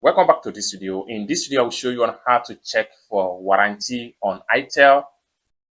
Welcome back to this video. In this video, I will show you on how to check for warranty on Itel,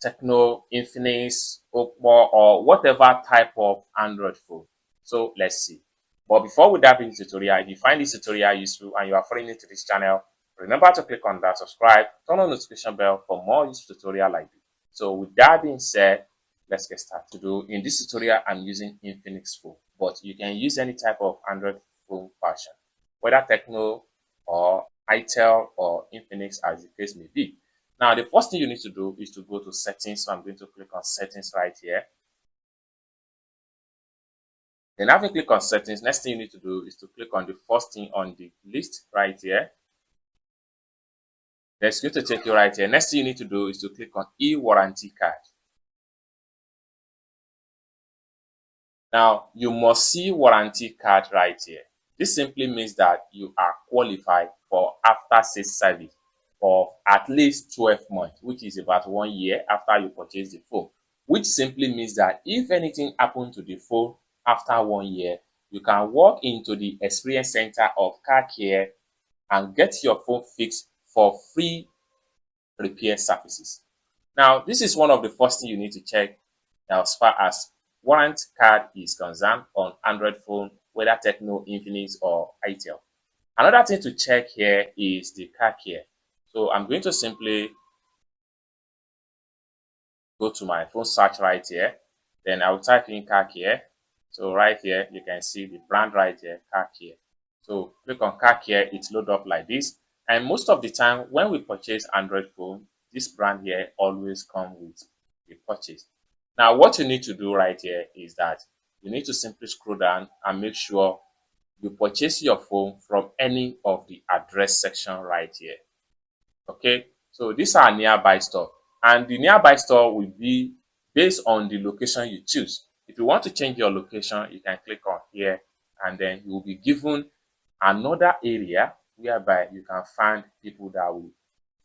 Tecno, Infinix, Oppo, or whatever type of Android phone. So let's see. But before we dive into the tutorial, if you find this tutorial useful and you are foreign to this channel, remember to click on that subscribe, turn on the notification bell for more useful tutorial like this. So with that being said, let's get started. In this tutorial, I'm using Infinix phone, but you can use any type of Android phone version, whether Tecno or Itel or Infinix as the case may be. Now, the first thing you need to do is to go to settings. So I'm going to click on settings right here. Then after you click on settings, next thing you need to do is to click on the first thing on the list right here. That's going to take you right here. Next thing you need to do is to click on e-warranty card. Now, you must see warranty card right here. This simply means that you are qualified for after-sales service of at least 12 months, which is about 1 year after you purchase the phone, which simply means that if anything happened to the phone after 1 year, you can walk into the experience center of Carlcare and get your phone fixed for free repair services. Now, this is one of the first things you need to check as far as warranty card is concerned on Android phone, whether Tecno, Infinix, or Itel. Another thing to check here is the Carlcare. So I'm going to simply go to my phone search right here. Then I will type in Carlcare. So right here, you can see the brand right here, Carlcare. So click on Carlcare, it's load up like this. And most of the time, when we purchase Android phone, this brand here always comes with a purchase. Now, what you need to do right here is that you need to simply scroll down and make sure you purchase your phone from any of the address section right here. Okay, so these are nearby store, and the nearby store will be based on the location you choose. If you want to change your location, you can click on here, and then you will be given another area whereby you can find people that will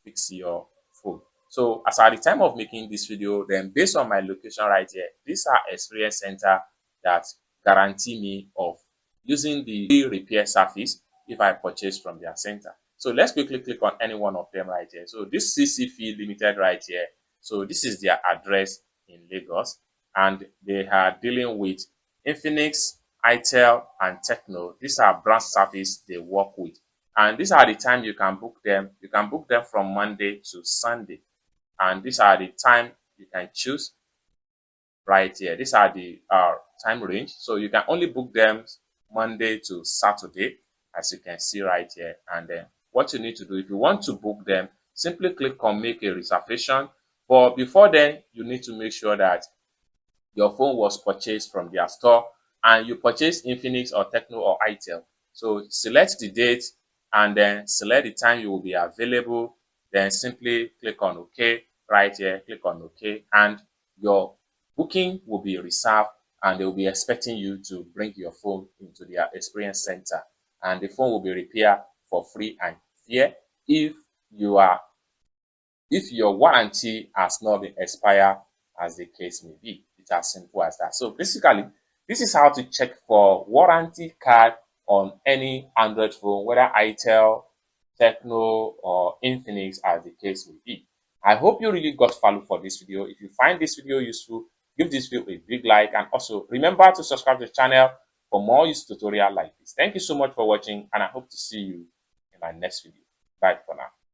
fix your phone. So as at the time of making this video, then based on my location right here, these are experience center that guarantee me of using the free repair service if I purchase from their center. So let's quickly click on any one of them right here. So this CCF Limited right here. So this is their address in Lagos, and they are dealing with Infinix, Itel, and Tecno. These are brand service they work with. And these are the time you can book them. You can book them from Monday to Sunday. And these are the time you can choose right here. These are the time range. So you can only book them Monday to Saturday, as you can see right here. And then what you need to do, if you want to book them, simply click on make a reservation. But before then, you need to make sure that your phone was purchased from their store and you purchased Infinix or Tecno or Itel. So select the date and then select the time you will be available. Then simply click on OK right here, click on OK, and your booking will be reserved and they will be expecting you to bring your phone into their experience center, and the phone will be repaired for free and fair if your warranty has not been expired, as the case may be. It's as simple as that. So basically, this is how to check for warranty card on any Android phone, whether Itel, Tecno, or Infinix, as the case may be. I hope you really got value for this video. If you find this video useful, give this video a big like, and also remember to subscribe to the channel for more useful tutorial like this. Thank you so much for watching, and I hope to see you in my next video. Bye for now.